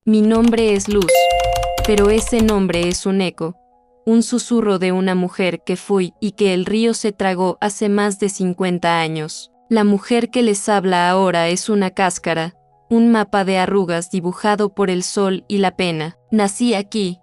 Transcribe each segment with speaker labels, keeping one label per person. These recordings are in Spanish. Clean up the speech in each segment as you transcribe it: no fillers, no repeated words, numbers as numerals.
Speaker 1: Mi nombre es Luz, pero ese nombre es un eco, un susurro de una mujer que fui y que el río se tragó hace más de 50 años. La mujer que les habla ahora es una cáscara, un mapa de arrugas dibujado por el sol y la pena. Nací aquí,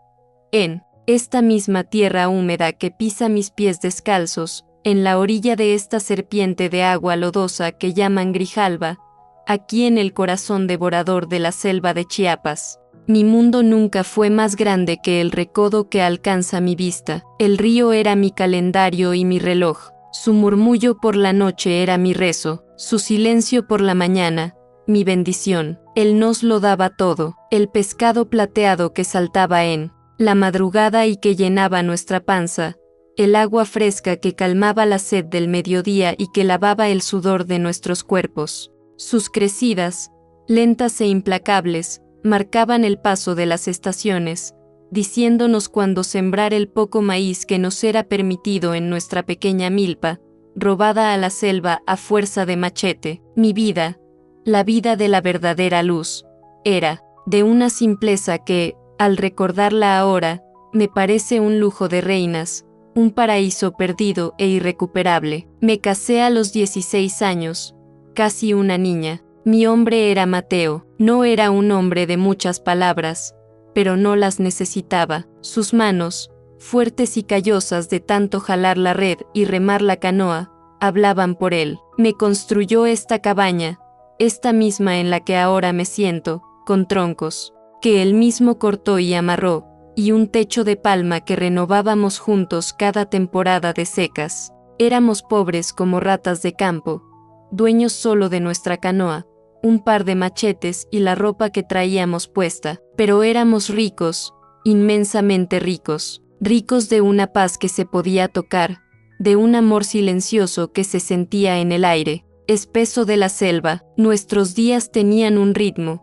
Speaker 1: en esta misma tierra húmeda que pisa mis pies descalzos, en la orilla de esta serpiente de agua lodosa que llaman Grijalba, aquí en el corazón devorador de la selva de Chiapas. Mi mundo nunca fue más grande que el recodo que alcanza mi vista. El río era mi calendario y mi reloj. Su murmullo por la noche era mi rezo, su silencio por la mañana, mi bendición. Él nos lo daba todo, el pescado plateado que saltaba en la madrugada y que llenaba nuestra panza, el agua fresca que calmaba la sed del mediodía y que lavaba el sudor de nuestros cuerpos. Sus crecidas, lentas e implacables, marcaban el paso de las estaciones, diciéndonos cuándo sembrar el poco maíz que nos era permitido en nuestra pequeña milpa, robada a la selva a fuerza de machete. Mi vida, la vida de la verdadera Luz, era de una simpleza que, al recordarla ahora, me parece un lujo de reinas, un paraíso perdido e irrecuperable. Me casé a los 16 años, casi una niña. Mi hombre era Mateo, no era un hombre de muchas palabras, pero no las necesitaba. Sus manos, fuertes y callosas de tanto jalar la red y remar la canoa, hablaban por él. Me construyó esta cabaña, esta misma en la que ahora me siento, con troncos, que él mismo cortó y amarró, y un techo de palma que renovábamos juntos cada temporada de secas. Éramos pobres como ratas de campo, dueños solo de nuestra canoa, un par de machetes y la ropa que traíamos puesta, pero éramos ricos, inmensamente ricos, ricos de una paz que se podía tocar, de un amor silencioso que se sentía en el aire, espeso de la selva. Nuestros días tenían un ritmo,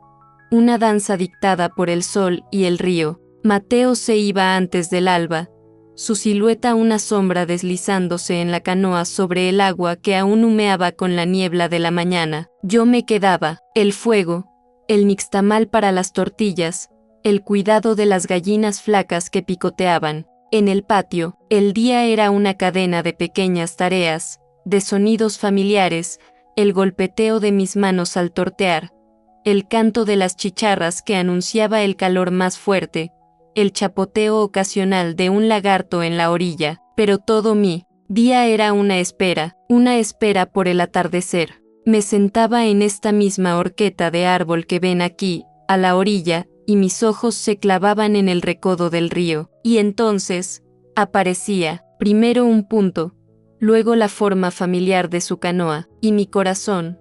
Speaker 1: una danza dictada por el sol y el río. Mateo se iba antes del alba, su silueta una sombra deslizándose en la canoa sobre el agua que aún humeaba con la niebla de la mañana. Yo me quedaba, el fuego, el nixtamal para las tortillas, el cuidado de las gallinas flacas que picoteaban. En el patio, el día era una cadena de pequeñas tareas, de sonidos familiares, el golpeteo de mis manos al tortear, el canto de las chicharras que anunciaba el calor más fuerte, el chapoteo ocasional de un lagarto en la orilla, pero todo mi día era una espera por el atardecer. Me sentaba en esta misma horqueta de árbol que ven aquí, a la orilla, y mis ojos se clavaban en el recodo del río, y entonces aparecía, primero un punto, luego la forma familiar de su canoa, y mi corazón,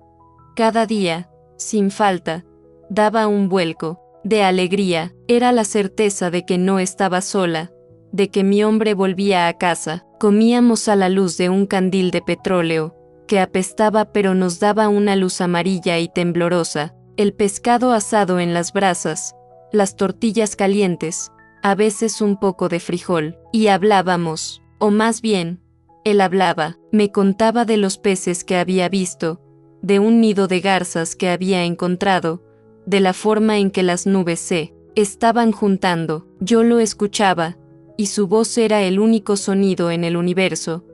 Speaker 1: cada día, sin falta, daba un vuelco de alegría. Era la certeza de que no estaba sola, de que mi hombre volvía a casa. Comíamos a la luz de un candil de petróleo, que apestaba pero nos daba una luz amarilla y temblorosa, el pescado asado en las brasas, las tortillas calientes, a veces un poco de frijol, y hablábamos, o más bien, él hablaba, me contaba de los peces que había visto, de un nido de garzas que había encontrado, de la forma en que las nubes se estaban juntando. Yo lo escuchaba, y su voz era el único sonido en el universo,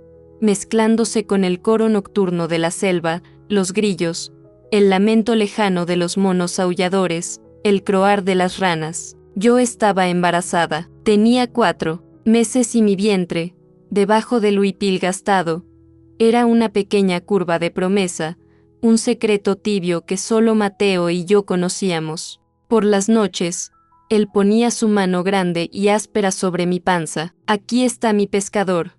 Speaker 1: mezclándose con el coro nocturno de la selva, los grillos, el lamento lejano de los monos aulladores, el croar de las ranas. Yo estaba embarazada, tenía 4 meses y mi vientre, debajo del huipil gastado, era una pequeña curva de promesa, un secreto tibio que solo Mateo y yo conocíamos. Por las noches, él ponía su mano grande y áspera sobre mi panza. Aquí está mi pescador,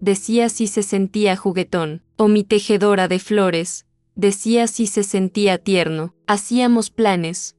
Speaker 1: decía si se sentía juguetón, o mi tejedora de flores, decía si se sentía tierno. Hacíamos planes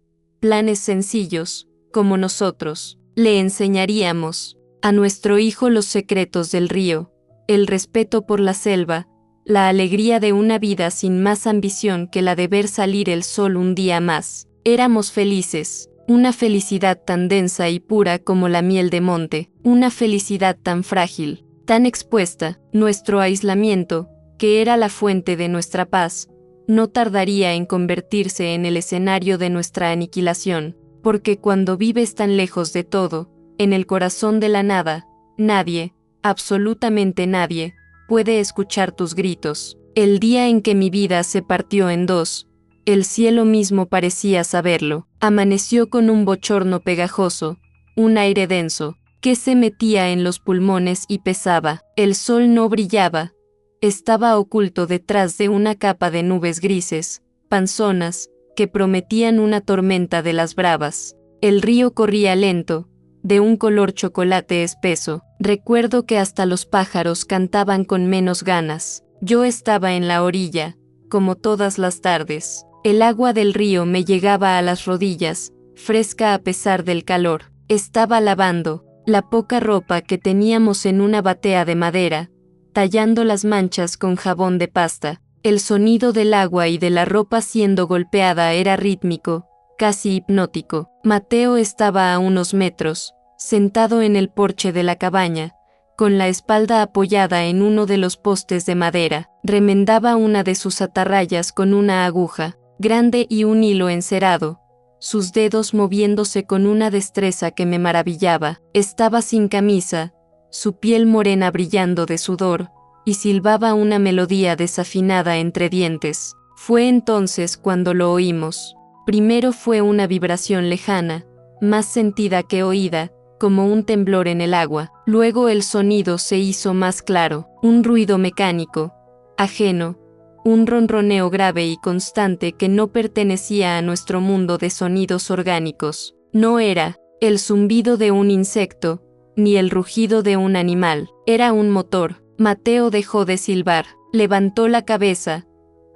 Speaker 1: sencillos, como nosotros. Le enseñaríamos a nuestro hijo los secretos del río, el respeto por la selva, la alegría de una vida sin más ambición que la de ver salir el sol un día más. Éramos felices, una felicidad tan densa y pura como la miel de monte, una felicidad tan frágil, tan expuesta. Nuestro aislamiento, que era la fuente de nuestra paz, no tardaría en convertirse en el escenario de nuestra aniquilación. porque cuando vives tan lejos de todo, en el corazón de la nada, nadie, absolutamente nadie, puede escuchar tus gritos. El día en que mi vida se partió en dos, el cielo mismo parecía saberlo. Amaneció con un bochorno pegajoso, un aire denso, que se metía en los pulmones y pesaba. El sol no brillaba. Estaba oculto detrás de una capa de nubes grises, panzonas, que prometían una tormenta de las bravas. El río corría lento, de un color chocolate espeso. Recuerdo que hasta los pájaros cantaban con menos ganas. Yo estaba en la orilla, como todas las tardes. El agua del río me llegaba a las rodillas, fresca a pesar del calor. Estaba lavando la poca ropa que teníamos en una batea de madera, tallando las manchas con jabón de pasta. El sonido del agua y de la ropa siendo golpeada era rítmico, casi hipnótico. Mateo estaba a unos metros, sentado en el porche de la cabaña, con la espalda apoyada en uno de los postes de madera. Remendaba una de sus atarrayas con una aguja grande y un hilo encerado, sus dedos moviéndose con una destreza que me maravillaba. Estaba sin camisa, su piel morena brillando de sudor, y silbaba una melodía desafinada entre dientes. Fue entonces cuando lo oímos. Primero fue una vibración lejana, más sentida que oída, como un temblor en el agua. Luego el sonido se hizo más claro, un ruido mecánico, ajeno, un ronroneo grave y constante que no pertenecía a nuestro mundo de sonidos orgánicos. No era el zumbido de un insecto, ni el rugido de un animal. Era un motor. Mateo dejó de silbar, levantó la cabeza,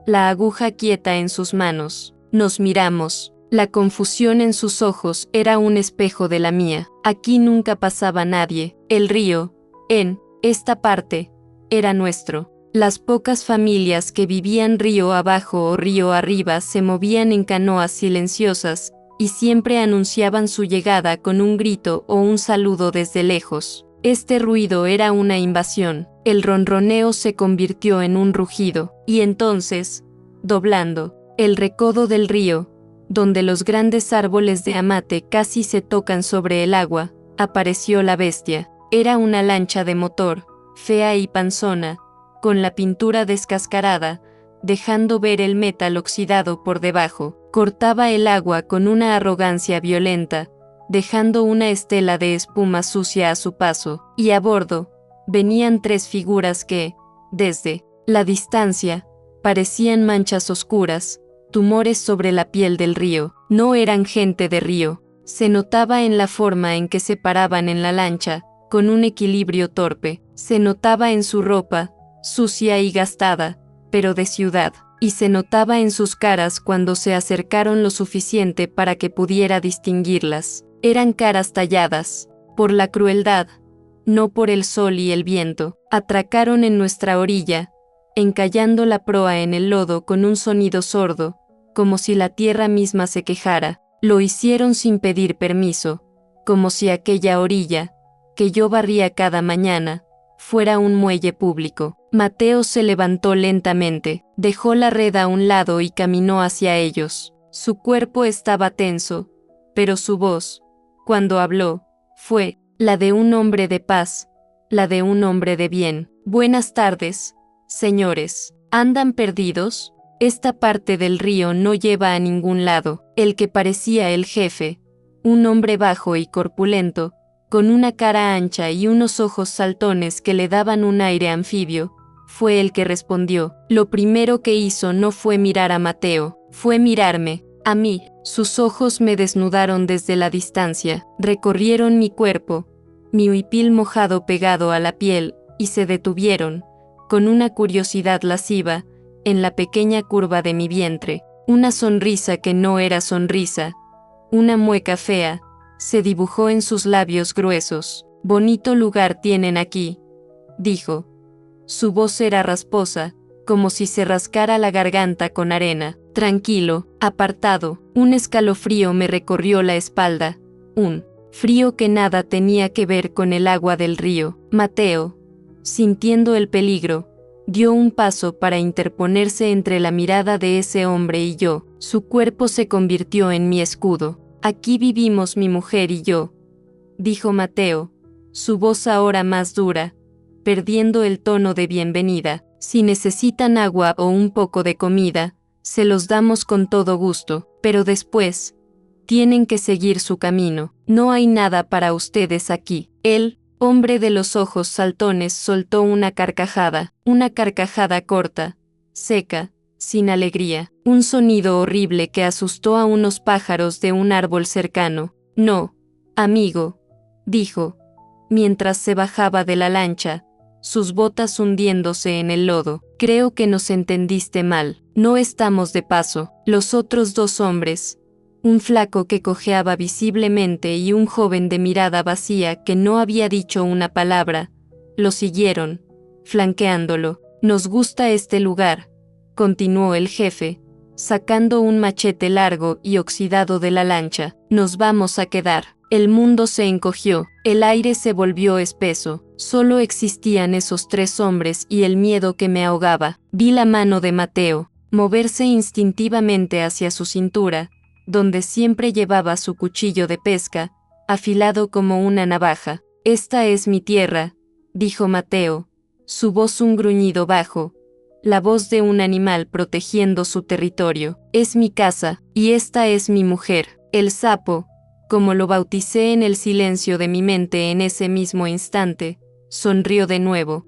Speaker 1: la aguja quieta en sus manos. Nos miramos. La confusión en sus ojos era un espejo de la mía. Aquí nunca pasaba nadie. El río, en esta parte, era nuestro. Las pocas familias que vivían río abajo o río arriba se movían en canoas silenciosas, y siempre anunciaban su llegada con un grito o un saludo desde lejos. Este ruido era una invasión. El ronroneo se convirtió en un rugido, y entonces, doblando el recodo del río, donde los grandes árboles de amate casi se tocan sobre el agua, apareció la bestia. Era una lancha de motor, fea y panzona, con la pintura descascarada, dejando ver el metal oxidado por debajo. Cortaba el agua con una arrogancia violenta, dejando una estela de espuma sucia a su paso, y a bordo venían tres figuras que, desde la distancia, parecían manchas oscuras, tumores sobre la piel del río. No eran gente de río. Se notaba en la forma en que se paraban en la lancha, con un equilibrio torpe. Se notaba en su ropa, sucia y gastada, pero de ciudad, y se notaba en sus caras cuando se acercaron lo suficiente para que pudiera distinguirlas. Eran caras talladas, por la crueldad, no por el sol y el viento. Atracaron en nuestra orilla, encallando la proa en el lodo con un sonido sordo, como si la tierra misma se quejara. Lo hicieron sin pedir permiso, como si aquella orilla, que yo barría cada mañana, fuera un muelle público. Mateo se levantó lentamente, dejó la red a un lado y caminó hacia ellos. Su cuerpo estaba tenso, pero su voz, cuando habló, fue la de un hombre de paz, la de un hombre de bien. Buenas tardes, señores. ¿Andan perdidos? Esta parte del río no lleva a ningún lado. El que parecía el jefe, un hombre bajo y corpulento, con una cara ancha y unos ojos saltones que le daban un aire anfibio, fue el que respondió. Lo primero que hizo no fue mirar a Mateo, fue mirarme, a mí. Sus ojos me desnudaron desde la distancia, recorrieron mi cuerpo, mi huipil mojado pegado a la piel, y se detuvieron, con una curiosidad lasciva, en la pequeña curva de mi vientre. Una sonrisa que no era sonrisa, una mueca fea, se dibujó en sus labios gruesos. Bonito lugar tienen aquí, dijo. Su voz era rasposa, como si se rascara la garganta con arena. Tranquilo, apartado. Un escalofrío me recorrió la espalda, un frío que nada tenía que ver con el agua del río. Mateo, sintiendo el peligro, dio un paso para interponerse entre la mirada de ese hombre y yo. Su cuerpo se convirtió en mi escudo. Aquí vivimos mi mujer y yo, dijo Mateo, su voz ahora más dura, perdiendo el tono de bienvenida. Si necesitan agua o un poco de comida, se los damos con todo gusto, pero después, tienen que seguir su camino. No hay nada para ustedes aquí. El hombre de los ojos saltones soltó una carcajada corta, seca, sin alegría, un sonido horrible que asustó a unos pájaros de un árbol cercano. No, amigo, dijo, mientras se bajaba de la lancha, sus botas hundiéndose en el lodo. Creo que nos entendiste mal. No estamos de paso. Los otros dos hombres, un flaco que cojeaba visiblemente y un joven de mirada vacía que no había dicho una palabra, lo siguieron, flanqueándolo. Nos gusta este lugar, continuó el jefe, sacando un machete largo y oxidado de la lancha. Nos vamos a quedar. El mundo se encogió, el aire se volvió espeso, solo existían esos tres hombres y el miedo que me ahogaba. Vi la mano de Mateo moverse instintivamente hacia su cintura, donde siempre llevaba su cuchillo de pesca, afilado como una navaja. Esta es mi tierra, dijo Mateo, su voz un gruñido bajo, la voz de un animal protegiendo su territorio. Es mi casa, y esta es mi mujer, el sapo, como lo bauticé en el silencio de mi mente en ese mismo instante, sonrió de nuevo.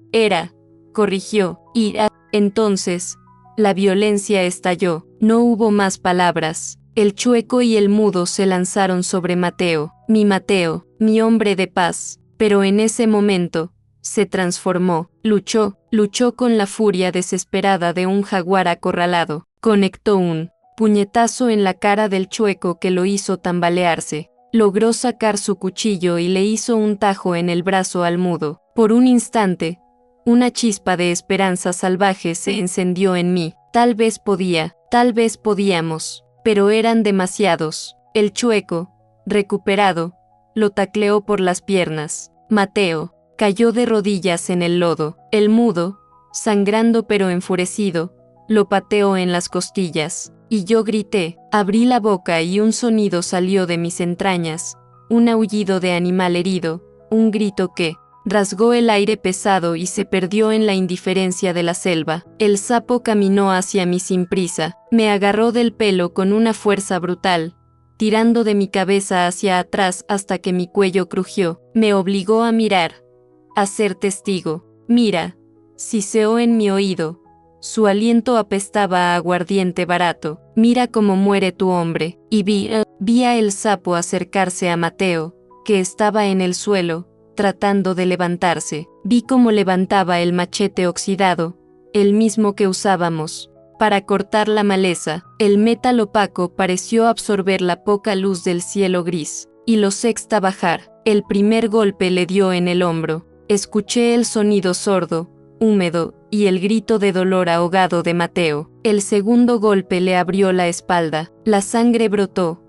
Speaker 1: Corrigió, ira. Entonces, la violencia estalló. No hubo más palabras. El chueco y el mudo se lanzaron sobre Mateo, mi hombre de paz. Pero en ese momento, se transformó, luchó con la furia desesperada de un jaguar acorralado. Conectó un puñetazo en la cara del chueco que lo hizo tambalearse. Logró sacar su cuchillo y le hizo un tajo en el brazo al mudo. Por un instante, una chispa de esperanza salvaje se encendió en mí. Tal vez podíamos, pero eran demasiados. El chueco, recuperado, lo tacleó por las piernas. Mateo cayó de rodillas en el lodo. El mudo, sangrando pero enfurecido, lo pateó en las costillas. Y yo grité, abrí la boca y un sonido salió de mis entrañas, un aullido de animal herido, un grito que rasgó el aire pesado y se perdió en la indiferencia de la selva. El sapo caminó hacia mí sin prisa, me agarró del pelo con una fuerza brutal, tirando de mi cabeza hacia atrás hasta que mi cuello crujió. Me obligó a mirar, a ser testigo. Mira, siseó en mi oído. Su aliento apestaba a aguardiente barato. Mira cómo muere tu hombre. Y vi a el sapo acercarse a Mateo, que estaba en el suelo, tratando de levantarse. Vi cómo levantaba el machete oxidado, el mismo que usábamos para cortar la maleza. El metal opaco pareció absorber la poca luz del cielo gris, y lo sexta bajar. El primer golpe le dio en el hombro. Escuché el sonido sordo, húmedo, y el grito de dolor ahogado de Mateo. El segundo golpe le abrió la espalda. La sangre brotó,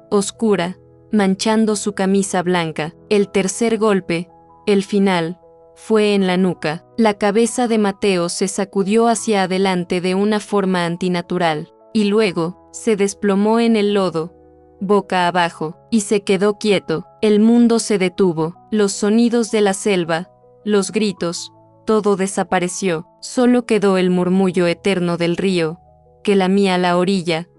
Speaker 1: oscura, manchando su camisa blanca. El tercer golpe, el final, fue en la nuca. La cabeza de Mateo se sacudió hacia adelante de una forma antinatural, y luego, se desplomó en el lodo, boca abajo, y se quedó quieto. El mundo se detuvo. Los sonidos de la selva, los gritos, todo desapareció. Solo quedó el murmullo eterno del río, que lamía la orilla,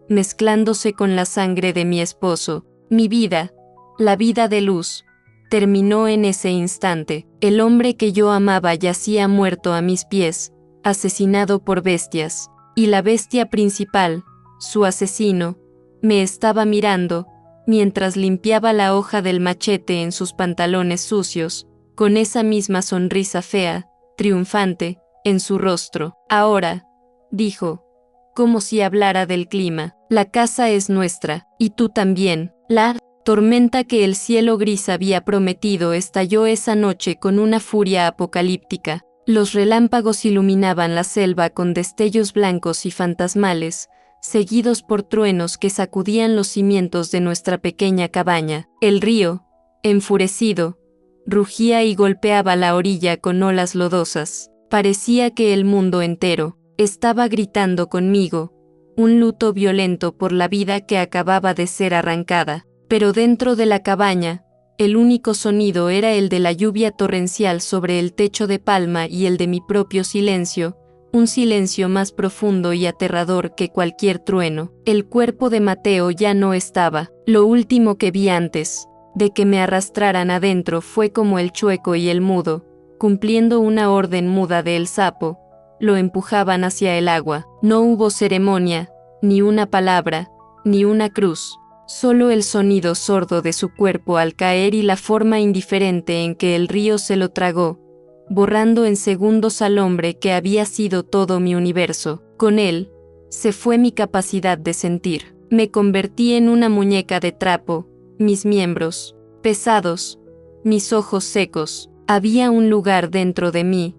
Speaker 1: mezclándose con la sangre de mi esposo. Mi vida, la vida de Luz, terminó en ese instante. El hombre que yo amaba yacía muerto a mis pies, asesinado por bestias, y la bestia principal, su asesino, me estaba mirando, mientras limpiaba la hoja del machete en sus pantalones sucios, con esa misma sonrisa fea, triunfante, en su rostro. Ahora, dijo, como si hablara del clima, la casa es nuestra, y tú también. La tormenta que el cielo gris había prometido estalló esa noche con una furia apocalíptica. Los relámpagos iluminaban la selva con destellos blancos y fantasmales, seguidos por truenos que sacudían los cimientos de nuestra pequeña cabaña. El río, enfurecido, rugía y golpeaba la orilla con olas lodosas. Parecía que el mundo entero estaba gritando conmigo, un luto violento por la vida que acababa de ser arrancada. Pero dentro de la cabaña, el único sonido era el de la lluvia torrencial sobre el techo de palma y el de mi propio silencio, un silencio más profundo y aterrador que cualquier trueno. El cuerpo de Mateo ya no estaba. Lo último que vi antes de que me arrastraran adentro fue como el chueco y el mudo, cumpliendo una orden muda del sapo, lo empujaban hacia el agua. No hubo ceremonia, ni una palabra, ni una cruz. Solo el sonido sordo de su cuerpo al caer y la forma indiferente en que el río se lo tragó, borrando en segundos al hombre que había sido todo mi universo. Con él, se fue mi capacidad de sentir. Me convertí en una muñeca de trapo, mis miembros, pesados, mis ojos secos. Había un lugar dentro de mí,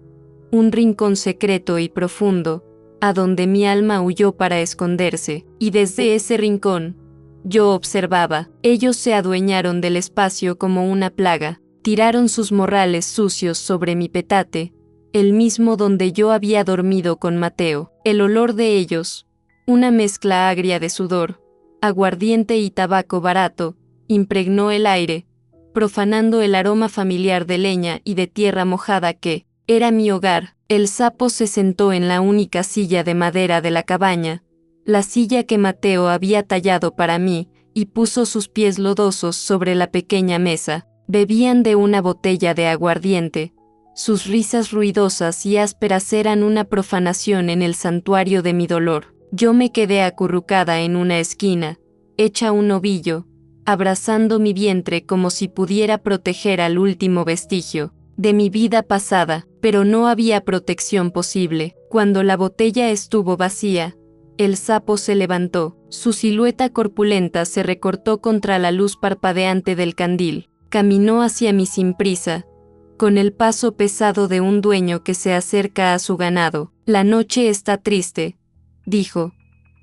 Speaker 1: un rincón secreto y profundo, a donde mi alma huyó para esconderse, y desde ese rincón, yo observaba. Ellos se adueñaron del espacio como una plaga, tiraron sus morrales sucios sobre mi petate, el mismo donde yo había dormido con Mateo. El olor de ellos, una mezcla agria de sudor, aguardiente y tabaco barato, impregnó el aire, profanando el aroma familiar de leña y de tierra mojada que era mi hogar. El sapo se sentó en la única silla de madera de la cabaña, la silla que Mateo había tallado para mí, y puso sus pies lodosos sobre la pequeña mesa. Bebían de una botella de aguardiente. Sus risas ruidosas y ásperas eran una profanación en el santuario de mi dolor. Yo me quedé acurrucada en una esquina, hecha un ovillo, abrazando mi vientre como si pudiera proteger al último vestigio de mi vida pasada, pero no había protección posible. Cuando la botella estuvo vacía, el sapo se levantó. Su silueta corpulenta se recortó contra la luz parpadeante del candil. Caminó hacia mí sin prisa, con el paso pesado de un dueño que se acerca a su ganado. La noche está triste, dijo,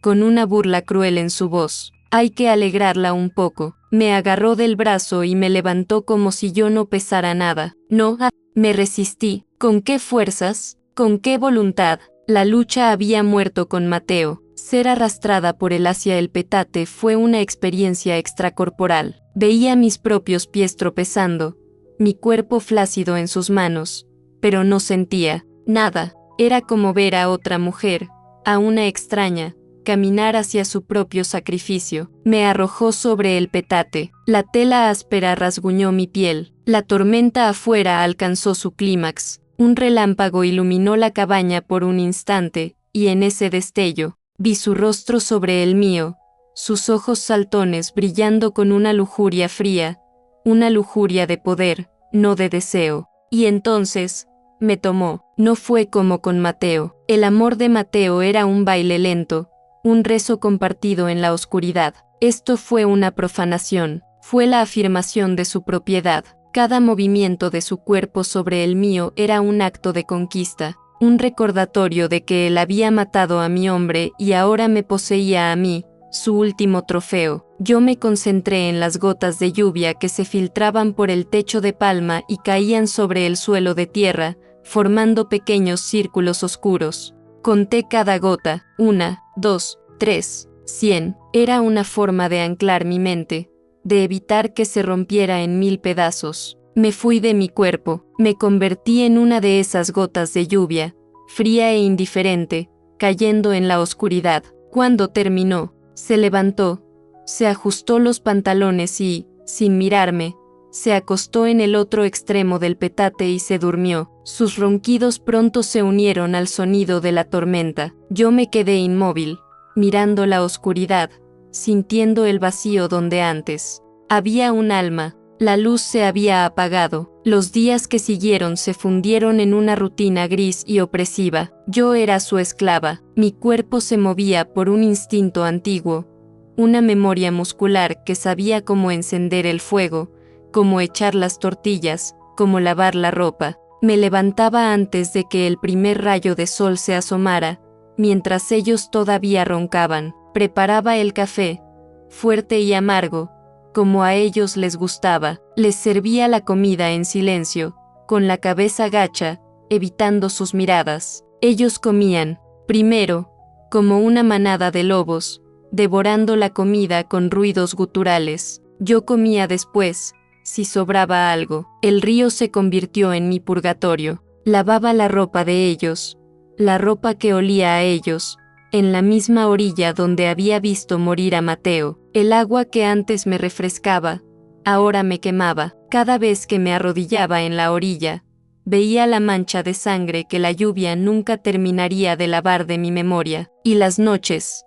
Speaker 1: con una burla cruel en su voz. Hay que alegrarla un poco. Me agarró del brazo y me levantó como si yo no pesara nada. No, me resistí. ¿Con qué fuerzas? ¿Con qué voluntad? La lucha había muerto con Mateo. Ser arrastrada por él hacia el petate fue una experiencia extracorporal. Veía mis propios pies tropezando, mi cuerpo flácido en sus manos, pero no sentía nada. Era como ver a otra mujer, a una extraña, caminar hacia su propio sacrificio. Me arrojó sobre el petate. La tela áspera rasguñó mi piel. La tormenta afuera alcanzó su clímax. Un relámpago iluminó la cabaña por un instante, y en ese destello, vi su rostro sobre el mío, sus ojos saltones brillando con una lujuria fría, una lujuria de poder, no de deseo. Y entonces, me tomó. No fue como con Mateo. El amor de Mateo era un baile lento, un rezo compartido en la oscuridad. Esto fue una profanación, fue la afirmación de su propiedad. Cada movimiento de su cuerpo sobre el mío era un acto de conquista, un recordatorio de que él había matado a mi hombre y ahora me poseía a mí, su último trofeo. Yo me concentré en las gotas de lluvia que se filtraban por el techo de palma y caían sobre el suelo de tierra, formando pequeños círculos oscuros. Conté cada gota, 1, 2, 3, 100. Era una forma de anclar mi mente, de evitar que se rompiera en 1000 pedazos. Me fui de mi cuerpo, me convertí en una de esas gotas de lluvia, fría e indiferente, cayendo en la oscuridad. Cuando terminó, se levantó, se ajustó los pantalones y, sin mirarme, se acostó en el otro extremo del petate y se durmió. Sus ronquidos pronto se unieron al sonido de la tormenta. Yo me quedé inmóvil, mirando la oscuridad, sintiendo el vacío donde antes había un alma. La luz se había apagado. Los días que siguieron se fundieron en una rutina gris y opresiva. Yo era su esclava. Mi cuerpo se movía por un instinto antiguo, una memoria muscular que sabía cómo encender el fuego, cómo echar las tortillas, cómo lavar la ropa. Me levantaba antes de que el primer rayo de sol se asomara, mientras ellos todavía roncaban. Preparaba el café, fuerte y amargo, como a ellos les gustaba. Les servía la comida en silencio, con la cabeza gacha, evitando sus miradas. Ellos comían, primero, como una manada de lobos, devorando la comida con ruidos guturales. Yo comía después, si sobraba algo. El río se convirtió en mi purgatorio. Lavaba la ropa de ellos, la ropa que olía a ellos, en la misma orilla donde había visto morir a Mateo. El agua que antes me refrescaba, ahora me quemaba. Cada vez que me arrodillaba en la orilla, veía la mancha de sangre que la lluvia nunca terminaría de lavar de mi memoria. Y las noches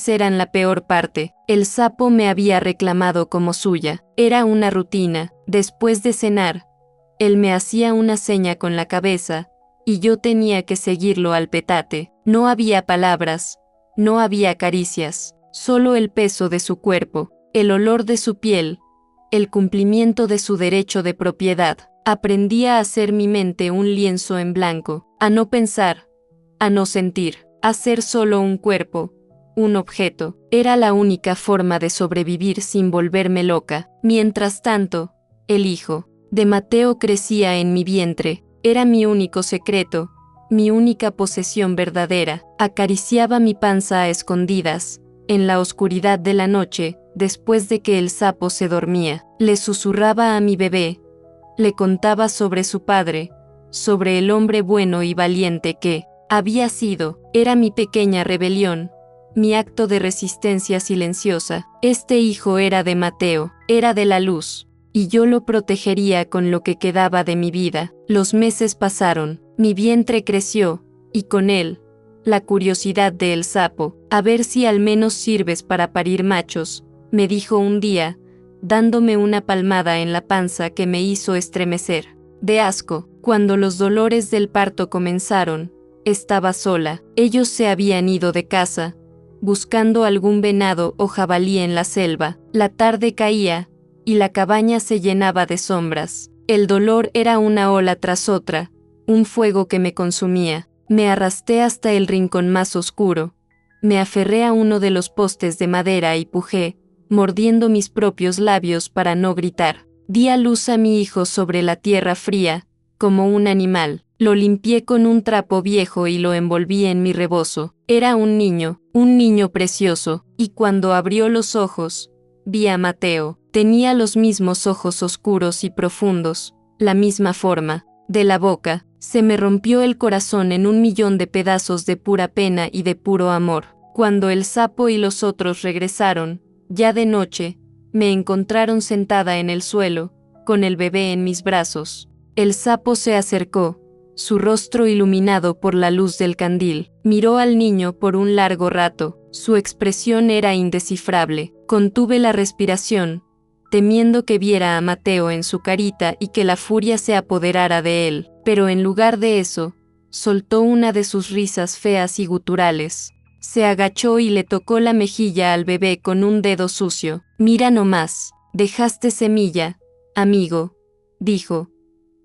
Speaker 1: eran la peor parte. El sapo me había reclamado como suya. Era una rutina. Después de cenar, él me hacía una seña con la cabeza, y yo tenía que seguirlo al petate. No había palabras, no había caricias, solo el peso de su cuerpo, el olor de su piel, el cumplimiento de su derecho de propiedad. Aprendí a hacer mi mente un lienzo en blanco, a no pensar, a no sentir, a ser solo un cuerpo, un objeto. Era la única forma de sobrevivir sin volverme loca. Mientras tanto, el hijo de Mateo crecía en mi vientre. Era mi único secreto, mi única posesión verdadera. Acariciaba mi panza a escondidas, en la oscuridad de la noche, después de que el sapo se dormía. Le susurraba a mi bebé, le contaba sobre su padre, sobre el hombre bueno y valiente que había sido. Era mi pequeña rebelión, mi acto de resistencia silenciosa. Este hijo era de Mateo, era de la luz, y yo lo protegería con lo que quedaba de mi vida. Los meses pasaron, mi vientre creció, y con él, la curiosidad del sapo. A ver si al menos sirves para parir machos, me dijo un día, dándome una palmada en la panza que me hizo estremecer de asco. Cuando los dolores del parto comenzaron, estaba sola. Ellos se habían ido de casa, buscando algún venado o jabalí en la selva. La tarde caía, y la cabaña se llenaba de sombras. El dolor era una ola tras otra, un fuego que me consumía. Me arrastré hasta el rincón más oscuro. Me aferré a uno de los postes de madera y pujé, mordiendo mis propios labios para no gritar. Di a luz a mi hijo sobre la tierra fría, como un animal. Lo limpié con un trapo viejo y lo envolví en mi rebozo. Era un niño precioso, y cuando abrió los ojos, vi a Mateo. Tenía los mismos ojos oscuros y profundos, la misma forma de la boca. Se me rompió el corazón en 1.000.000 de pedazos de pura pena y de puro amor. Cuando el sapo y los otros regresaron, ya de noche, me encontraron sentada en el suelo, con el bebé en mis brazos. El sapo se acercó, su rostro iluminado por la luz del candil. Miró al niño por un largo rato. Su expresión era indescifrable. Contuve la respiración, temiendo que viera a Mateo en su carita y que la furia se apoderara de él. Pero en lugar de eso, soltó una de sus risas feas y guturales. Se agachó y le tocó la mejilla al bebé con un dedo sucio. Mira nomás, dejaste semilla, amigo, dijo,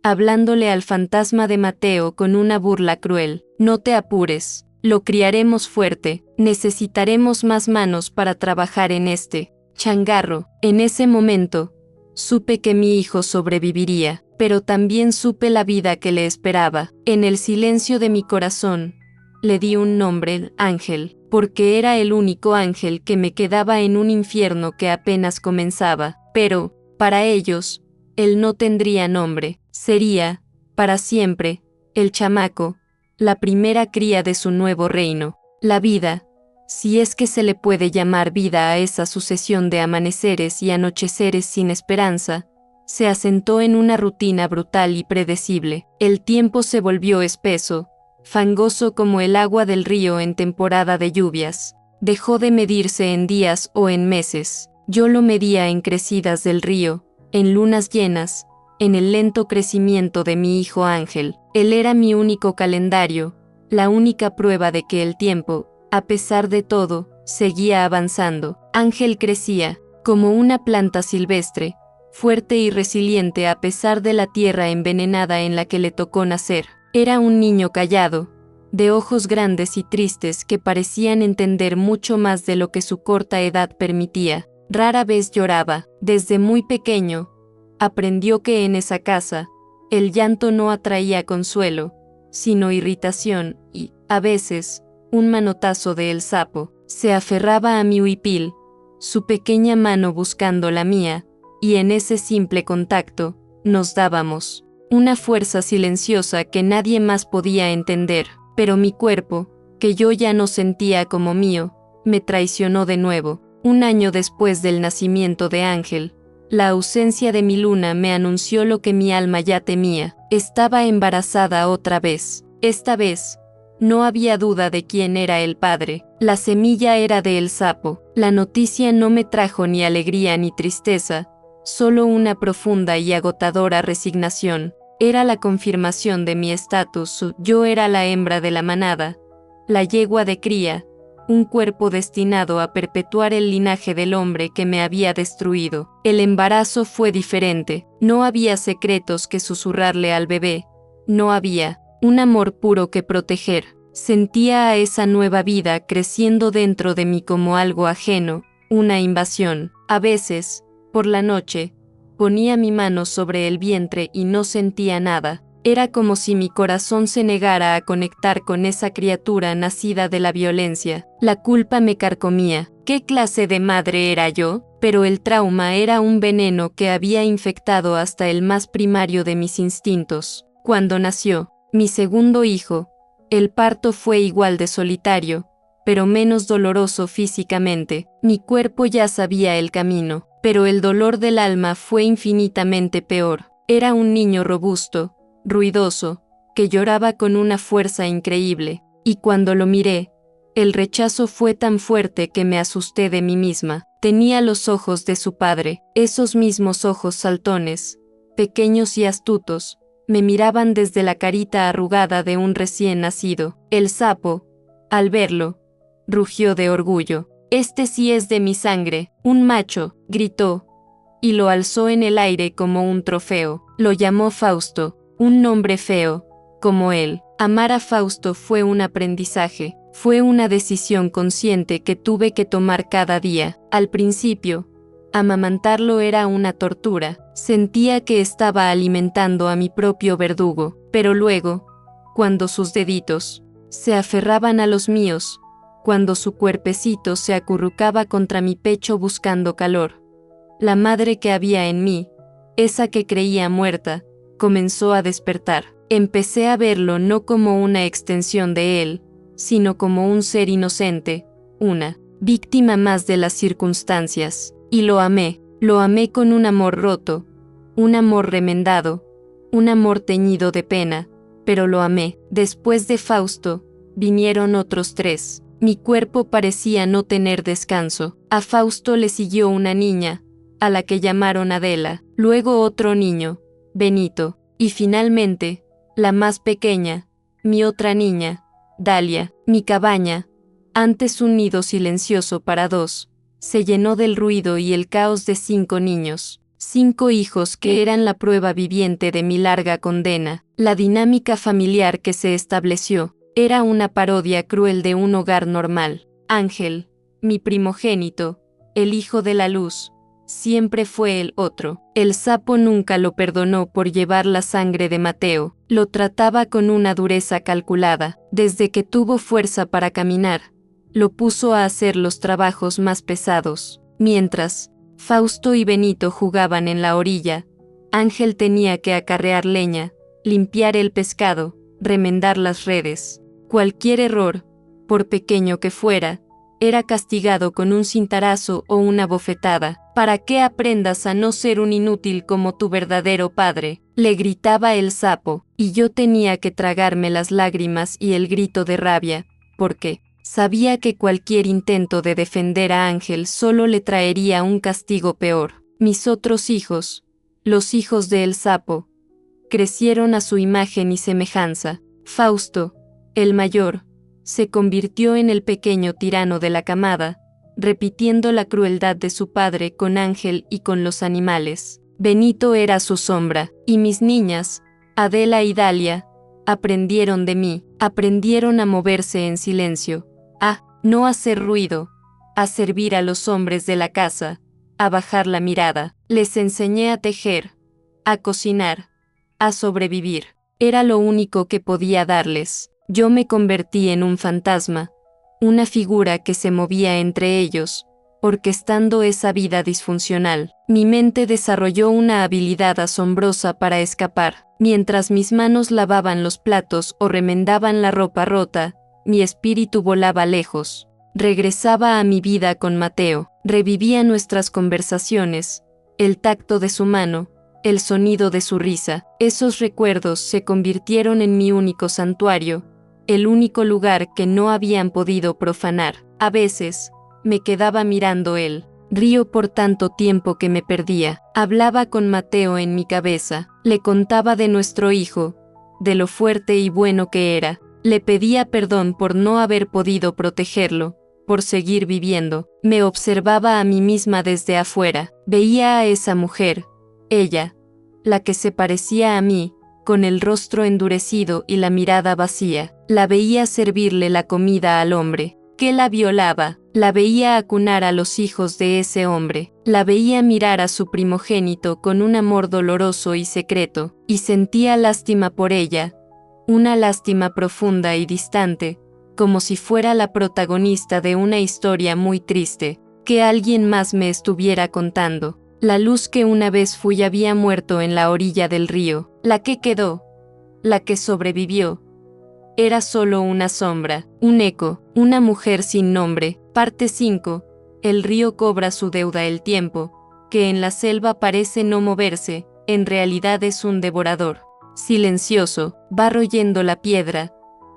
Speaker 1: hablándole al fantasma de Mateo con una burla cruel. No te apures, lo criaremos fuerte, necesitaremos más manos para trabajar en este changarro. En ese momento, supe que mi hijo sobreviviría, pero también supe la vida que le esperaba. En el silencio de mi corazón, le di un nombre, Ángel, porque era el único ángel que me quedaba en un infierno que apenas comenzaba. Pero, para ellos, él no tendría nombre. Sería, para siempre, el chamaco, la primera cría de su nuevo reino. La vida, si es que se le puede llamar vida a esa sucesión de amaneceres y anocheceres sin esperanza, se asentó en una rutina brutal y predecible. El tiempo se volvió espeso, fangoso como el agua del río en temporada de lluvias. Dejó de medirse en días o en meses. Yo lo medía en crecidas del río, en lunas llenas, en el lento crecimiento de mi hijo Ángel. Él era mi único calendario, la única prueba de que el tiempo, a pesar de todo, seguía avanzando. Ángel crecía, como una planta silvestre, fuerte y resiliente a pesar de la tierra envenenada en la que le tocó nacer. Era un niño callado, de ojos grandes y tristes que parecían entender mucho más de lo que su corta edad permitía. Rara vez lloraba. Desde muy pequeño, aprendió que en esa casa, el llanto no atraía consuelo, sino irritación y, a veces, un manotazo de El Sapo. Se aferraba a mi huipil, su pequeña mano buscando la mía, y en ese simple contacto, nos dábamos una fuerza silenciosa que nadie más podía entender, pero mi cuerpo, que yo ya no sentía como mío, me traicionó de nuevo. Un año después del nacimiento de Ángel, la ausencia de mi luna me anunció lo que mi alma ya temía. Estaba embarazada otra vez. Esta vez, no había duda de quién era el padre. La semilla era de El Sapo. La noticia no me trajo ni alegría ni tristeza, solo una profunda y agotadora resignación. Era la confirmación de mi estatus. Yo era la hembra de la manada, la yegua de cría, un cuerpo destinado a perpetuar el linaje del hombre que me había destruido. El embarazo fue diferente. No había secretos que susurrarle al bebé. No había un amor puro que proteger. Sentía a esa nueva vida creciendo dentro de mí como algo ajeno, una invasión. A veces, por la noche, ponía mi mano sobre el vientre y no sentía nada. Era como si mi corazón se negara a conectar con esa criatura nacida de la violencia. La culpa me carcomía. ¿Qué clase de madre era yo? Pero el trauma era un veneno que había infectado hasta el más primario de mis instintos. Cuando nació mi segundo hijo, el parto fue igual de solitario, pero menos doloroso físicamente. Mi cuerpo ya sabía el camino, pero el dolor del alma fue infinitamente peor. Era un niño robusto, ruidoso, que lloraba con una fuerza increíble, y cuando lo miré, el rechazo fue tan fuerte que me asusté de mí misma. Tenía los ojos de su padre, esos mismos ojos saltones, pequeños y astutos, me miraban desde la carita arrugada de un recién nacido. El sapo, al verlo, rugió de orgullo. «Este sí es de mi sangre, un macho», gritó, y lo alzó en el aire como un trofeo. Lo llamó Fausto, un nombre feo, como él. Amar a Fausto fue un aprendizaje, fue una decisión consciente que tuve que tomar cada día. Al principio, amamantarlo era una tortura. Sentía que estaba alimentando a mi propio verdugo, pero luego, cuando sus deditos se aferraban a los míos, cuando su cuerpecito se acurrucaba contra mi pecho buscando calor, la madre que había en mí, esa que creía muerta, comenzó a despertar. Empecé a verlo no como una extensión de él, sino como un ser inocente, una víctima más de las circunstancias. Y lo amé con un amor roto, un amor remendado, un amor teñido de pena, pero lo amé. Después de Fausto, vinieron otros 3. Mi cuerpo parecía no tener descanso. A Fausto le siguió una niña, a la que llamaron Adela, luego otro niño, Benito, y finalmente, la más pequeña, mi otra niña, Dalia. Mi cabaña, antes un nido silencioso para 2, se llenó del ruido y el caos de 5 niños, 5 hijos que eran la prueba viviente de mi larga condena. La dinámica familiar que se estableció era una parodia cruel de un hogar normal. Ángel, mi primogénito, el hijo de la luz, siempre fue el otro. El sapo nunca lo perdonó por llevar la sangre de Mateo, lo trataba con una dureza calculada. Desde que tuvo fuerza para caminar, lo puso a hacer los trabajos más pesados. Mientras Fausto y Benito jugaban en la orilla, Ángel tenía que acarrear leña, limpiar el pescado, remendar las redes. Cualquier error, por pequeño que fuera, era castigado con un cintarazo o una bofetada. «Para que aprendas a no ser un inútil como tu verdadero padre», le gritaba el sapo, y yo tenía que tragarme las lágrimas y el grito de rabia, porque sabía que cualquier intento de defender a Ángel solo le traería un castigo peor. Mis otros hijos, los hijos de El Sapo, crecieron a su imagen y semejanza. Fausto, el mayor, se convirtió en el pequeño tirano de la camada, repitiendo la crueldad de su padre con Ángel y con los animales. Benito era su sombra, y mis niñas, Adela y Dalia, aprendieron de mí, aprendieron a moverse en silencio, a no hacer ruido, a servir a los hombres de la casa, a bajar la mirada. Les enseñé a tejer, a cocinar, a sobrevivir. Era lo único que podía darles. Yo me convertí en un fantasma, una figura que se movía entre ellos, orquestando esa vida disfuncional. Mi mente desarrolló una habilidad asombrosa para escapar. Mientras mis manos lavaban los platos o remendaban la ropa rota, mi espíritu volaba lejos. Regresaba a mi vida con Mateo, revivía nuestras conversaciones, el tacto de su mano, el sonido de su risa. Esos recuerdos se convirtieron en mi único santuario, el único lugar que no habían podido profanar. A veces, me quedaba mirando el río por tanto tiempo que me perdía. Hablaba con Mateo en mi cabeza, le contaba de nuestro hijo, de lo fuerte y bueno que era. Le pedía perdón por no haber podido protegerlo, por seguir viviendo. Me observaba a mí misma desde afuera. Veía a esa mujer, ella, la que se parecía a mí, con el rostro endurecido y la mirada vacía. La veía servirle la comida al hombre que la violaba. La veía acunar a los hijos de ese hombre. La veía mirar a su primogénito con un amor doloroso y secreto, y sentía lástima por ella, una lástima profunda y distante, como si fuera la protagonista de una historia muy triste, que alguien más me estuviera contando. La luz que una vez fui había muerto en la orilla del río. La que quedó, la que sobrevivió, era solo una sombra, un eco, una mujer sin nombre. Parte 5. El río cobra su deuda. El tiempo, que en la selva parece no moverse, en realidad es un devorador. Silencioso, va royendo la piedra,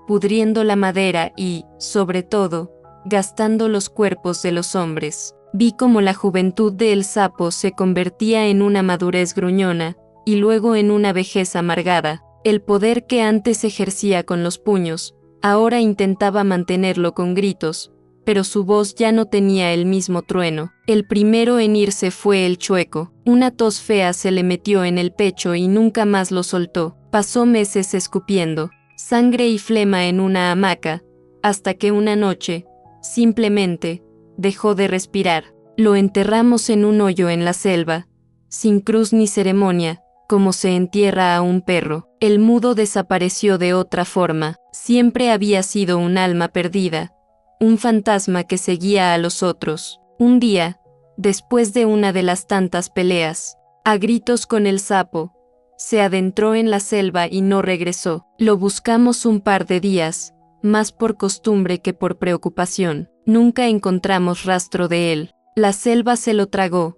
Speaker 1: pudriendo la madera y, sobre todo, gastando los cuerpos de los hombres. Vi cómo la juventud del sapo se convertía en una madurez gruñona, y luego en una vejez amargada. El poder que antes ejercía con los puños, ahora intentaba mantenerlo con gritos, pero su voz ya no tenía el mismo trueno. El primero en irse fue el chueco. Una tos fea se le metió en el pecho y nunca más lo soltó. Pasó meses escupiendo sangre y flema en una hamaca, hasta que una noche, simplemente, dejó de respirar. Lo enterramos en un hoyo en la selva, sin cruz ni ceremonia, como se entierra a un perro. El mudo desapareció de otra forma. Siempre había sido un alma perdida, un fantasma que seguía a los otros. Un día, después de una de las tantas peleas, a gritos con el sapo, se adentró en la selva y no regresó. Lo buscamos un par de días, más por costumbre que por preocupación. Nunca encontramos rastro de él. La selva se lo tragó,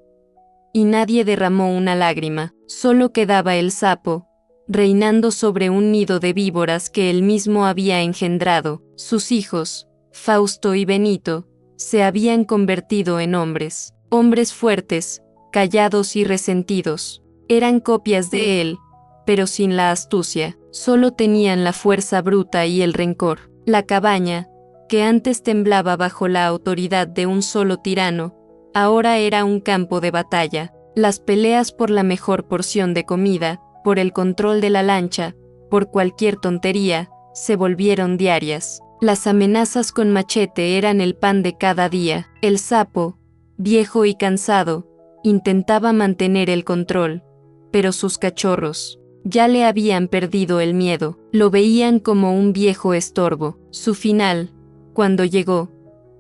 Speaker 1: y nadie derramó una lágrima. Solo quedaba el sapo, reinando sobre un nido de víboras que él mismo había engendrado. Sus hijos, Fausto y Benito, se habían convertido en hombres. Hombres fuertes, callados y resentidos. Eran copias de él, pero sin la astucia. Solo tenían la fuerza bruta y el rencor. La cabaña, que antes temblaba bajo la autoridad de un solo tirano, ahora era un campo de batalla. Las peleas por la mejor porción de comida, por el control de la lancha, por cualquier tontería, se volvieron diarias. Las amenazas con machete eran el pan de cada día. El sapo, viejo y cansado, intentaba mantener el control, pero sus cachorros ya le habían perdido el miedo. Lo veían como un viejo estorbo. Su final, cuando llegó,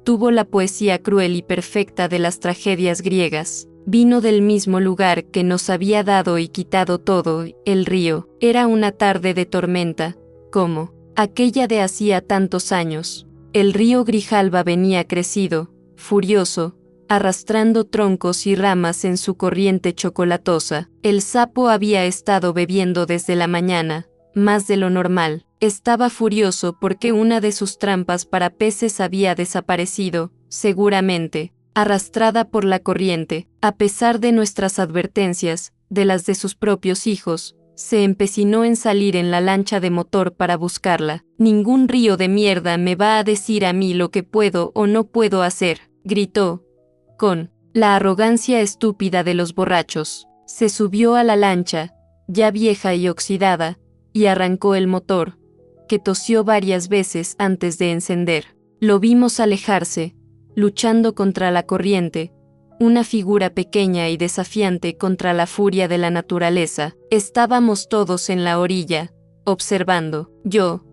Speaker 1: tuvo la poesía cruel y perfecta de las tragedias griegas. Vino del mismo lugar que nos había dado y quitado todo, el río. Era una tarde de tormenta, como aquella de hacía tantos años. El río Grijalba venía crecido, furioso, arrastrando troncos y ramas en su corriente chocolatosa. El sapo había estado bebiendo desde la mañana, más de lo normal. Estaba furioso porque una de sus trampas para peces había desaparecido, seguramente, arrastrada por la corriente. A pesar de nuestras advertencias, de las de sus propios hijos, se empecinó en salir en la lancha de motor para buscarla. «Ningún río de mierda me va a decir a mí lo que puedo o no puedo hacer», gritó, con la arrogancia estúpida de los borrachos. Se subió a la lancha, ya vieja y oxidada, y arrancó el motor, que tosió varias veces antes de encender. Lo vimos alejarse, luchando contra la corriente, una figura pequeña y desafiante contra la furia de la naturaleza. Estábamos todos en la orilla, observando. Yo,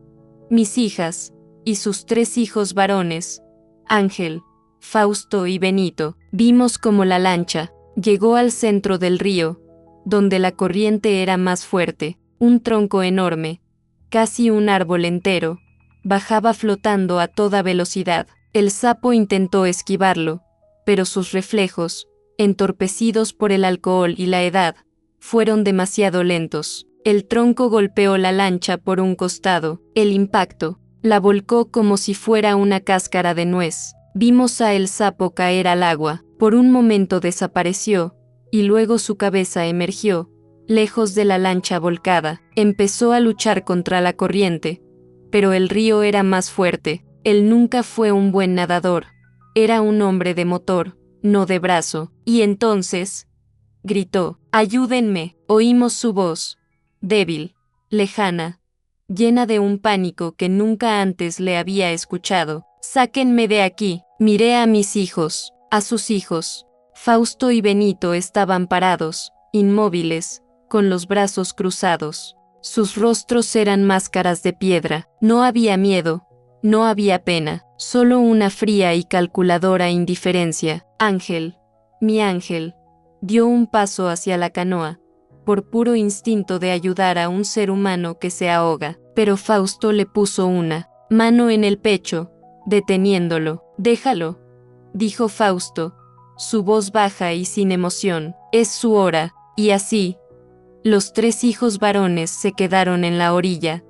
Speaker 1: mis hijas, y sus 3 hijos varones, Ángel, Fausto y Benito, vimos como la lancha llegó al centro del río, donde la corriente era más fuerte. Un tronco enorme, casi un árbol entero, bajaba flotando a toda velocidad. El sapo intentó esquivarlo, pero sus reflejos, entorpecidos por el alcohol y la edad, fueron demasiado lentos. El tronco golpeó la lancha por un costado. El impacto la volcó como si fuera una cáscara de nuez. Vimos a el sapo caer al agua. Por un momento desapareció, y luego su cabeza emergió, lejos de la lancha volcada. Empezó a luchar contra la corriente, pero el río era más fuerte. Él nunca fue un buen nadador. Era un hombre de motor, no de brazo. Y entonces gritó: «¡Ayúdenme!». Oímos su voz, débil, lejana, llena de un pánico que nunca antes le había escuchado. «¡Sáquenme de aquí!». Miré a mis hijos, a sus hijos. Fausto y Benito estaban parados, inmóviles, con los brazos cruzados. Sus rostros eran máscaras de piedra. No había miedo, no había pena, solo una fría y calculadora indiferencia. Ángel, mi ángel, dio un paso hacia la canoa, por puro instinto de ayudar a un ser humano que se ahoga, pero Fausto le puso una mano en el pecho, deteniéndolo. «Déjalo», dijo Fausto, su voz baja y sin emoción. «Es su hora». Y así, los tres hijos varones se quedaron en la orilla,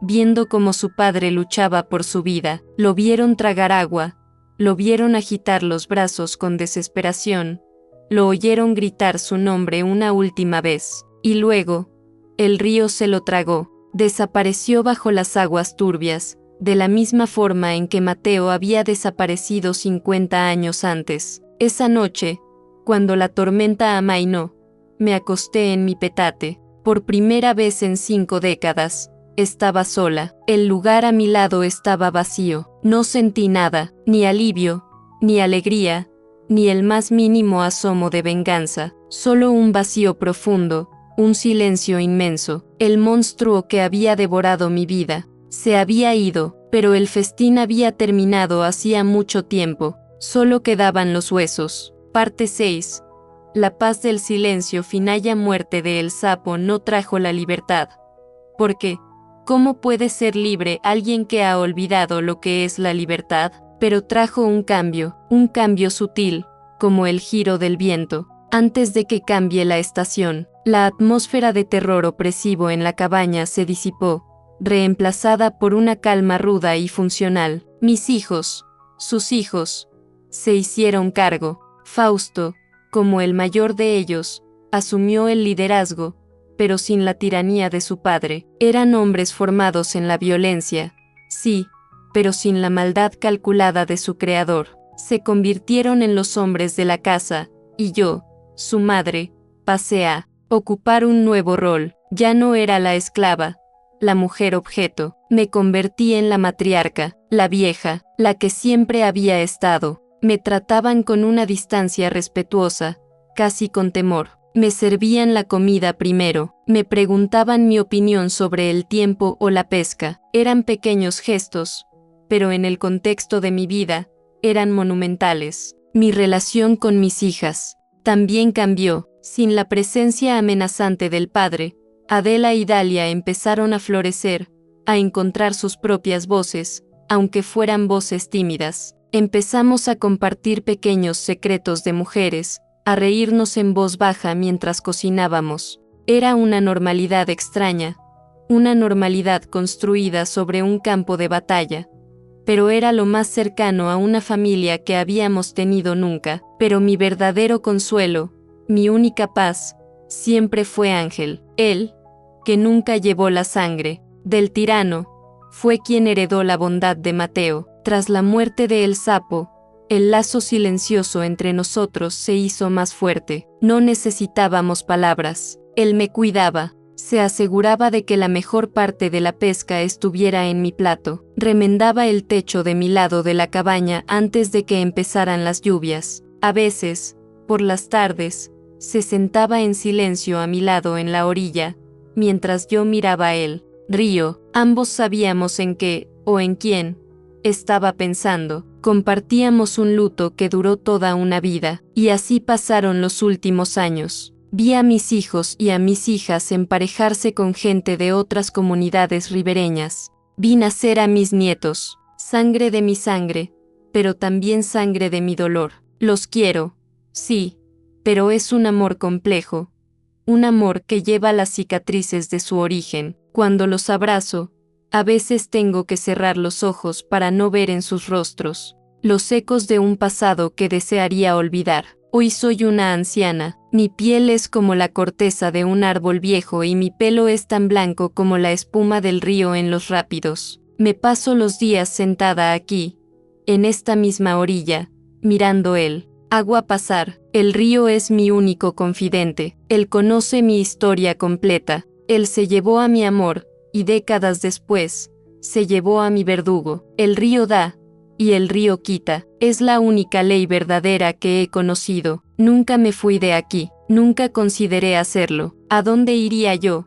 Speaker 1: viendo cómo su padre luchaba por su vida. Lo vieron tragar agua, lo vieron agitar los brazos con desesperación, lo oyeron gritar su nombre una última vez, y luego, el río se lo tragó. Desapareció bajo las aguas turbias, de la misma forma en que Mateo había desaparecido 50 años antes. Esa noche, cuando la tormenta amainó, me acosté en mi petate. Por primera vez en 5 décadas, estaba sola. El lugar a mi lado estaba vacío. No sentí nada, ni alivio, ni alegría, ni el más mínimo asomo de venganza. Solo un vacío profundo, un silencio inmenso. El monstruo que había devorado mi vida se había ido, pero el festín había terminado hacía mucho tiempo. Solo quedaban los huesos. Parte 6. La paz del silencio. Finalla muerte de El Sapo no trajo la libertad. Porque, ¿cómo puede ser libre alguien que ha olvidado lo que es la libertad? Pero trajo un cambio sutil, como el giro del viento. Antes de que cambie la estación, la atmósfera de terror opresivo en la cabaña se disipó, reemplazada por una calma ruda y funcional. Mis hijos, sus hijos, se hicieron cargo. Fausto, como el mayor de ellos, asumió el liderazgo, pero sin la tiranía de su padre. Eran hombres formados en la violencia, sí, pero sin la maldad calculada de su creador. Se convirtieron en los hombres de la casa, y yo, su madre, pasé a ocupar un nuevo rol. Ya no era la esclava, la mujer objeto. Me convertí en la matriarca, la vieja, la que siempre había estado. Me trataban con una distancia respetuosa, casi con temor. Me servían la comida primero, me preguntaban mi opinión sobre el tiempo o la pesca. Eran pequeños gestos, pero en el contexto de mi vida, eran monumentales. Mi relación con mis hijas también cambió. Sin la presencia amenazante del padre, Adela y Dalia empezaron a florecer, a encontrar sus propias voces, aunque fueran voces tímidas. Empezamos a compartir pequeños secretos de mujeres, a reírnos en voz baja mientras cocinábamos. Era una normalidad extraña, una normalidad construida sobre un campo de batalla, pero era lo más cercano a una familia que habíamos tenido nunca. Pero mi verdadero consuelo, mi única paz, siempre fue Ángel. Él, que nunca llevó la sangre del tirano, fue quien heredó la bondad de Mateo. Tras la muerte de El Sapo, el lazo silencioso entre nosotros se hizo más fuerte. No necesitábamos palabras. Él me cuidaba, se aseguraba de que la mejor parte de la pesca estuviera en mi plato. Remendaba el techo de mi lado de la cabaña antes de que empezaran las lluvias. A veces, por las tardes, se sentaba en silencio a mi lado en la orilla, mientras yo miraba el río. Ambos sabíamos en qué, o en quién, estaba pensando. Compartíamos un luto que duró toda una vida, y así pasaron los últimos años. Vi a mis hijos y a mis hijas emparejarse con gente de otras comunidades ribereñas. Vi nacer a mis nietos, sangre de mi sangre, pero también sangre de mi dolor. Los quiero, sí, pero es un amor complejo. Un amor que lleva las cicatrices de su origen. Cuando los abrazo, a veces tengo que cerrar los ojos para no ver en sus rostros los ecos de un pasado que desearía olvidar. Hoy soy una anciana, mi piel es como la corteza de un árbol viejo y mi pelo es tan blanco como la espuma del río en los rápidos. Me paso los días sentada aquí, en esta misma orilla, mirando el agua pasar. El río es mi único confidente, él conoce mi historia completa, él se llevó a mi amor, y décadas después, se llevó a mi verdugo. El río da, y el río quita, es la única ley verdadera que he conocido. Nunca me fui de aquí, nunca consideré hacerlo. ¿A dónde iría yo?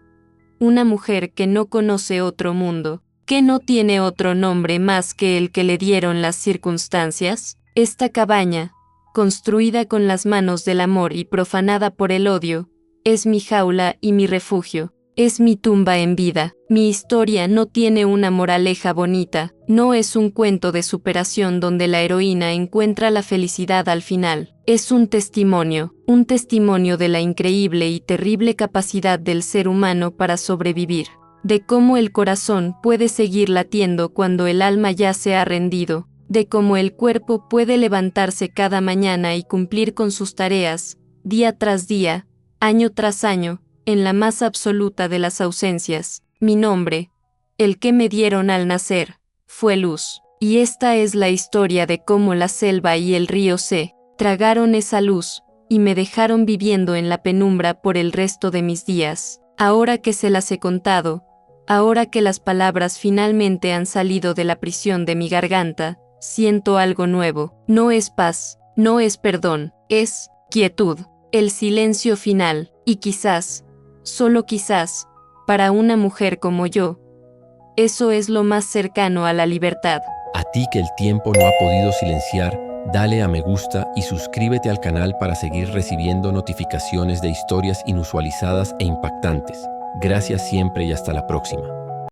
Speaker 1: Una mujer que no conoce otro mundo, que no tiene otro nombre más que el que le dieron las circunstancias. Esta cabaña, construida con las manos del amor y profanada por el odio, es mi jaula y mi refugio. Es mi tumba en vida. Mi historia no tiene una moraleja bonita, no es un cuento de superación donde la heroína encuentra la felicidad al final. Es un testimonio de la increíble y terrible capacidad del ser humano para sobrevivir, de cómo el corazón puede seguir latiendo cuando el alma ya se ha rendido, de cómo el cuerpo puede levantarse cada mañana y cumplir con sus tareas, día tras día, año tras año, en la más absoluta de las ausencias. Mi nombre, el que me dieron al nacer, fue luz. Y esta es la historia de cómo la selva y el río se tragaron esa luz, y me dejaron viviendo en la penumbra por el resto de mis días. Ahora que se las he contado, ahora que las palabras finalmente han salido de la prisión de mi garganta, siento algo nuevo. No es paz, no es perdón, es quietud, el silencio final, y quizás, solo quizás, para una mujer como yo, eso es lo más cercano a la libertad.
Speaker 2: A ti que el tiempo no ha podido silenciar, dale a me gusta y suscríbete al canal para seguir recibiendo notificaciones de historias inusualizadas e impactantes. Gracias siempre y hasta la próxima.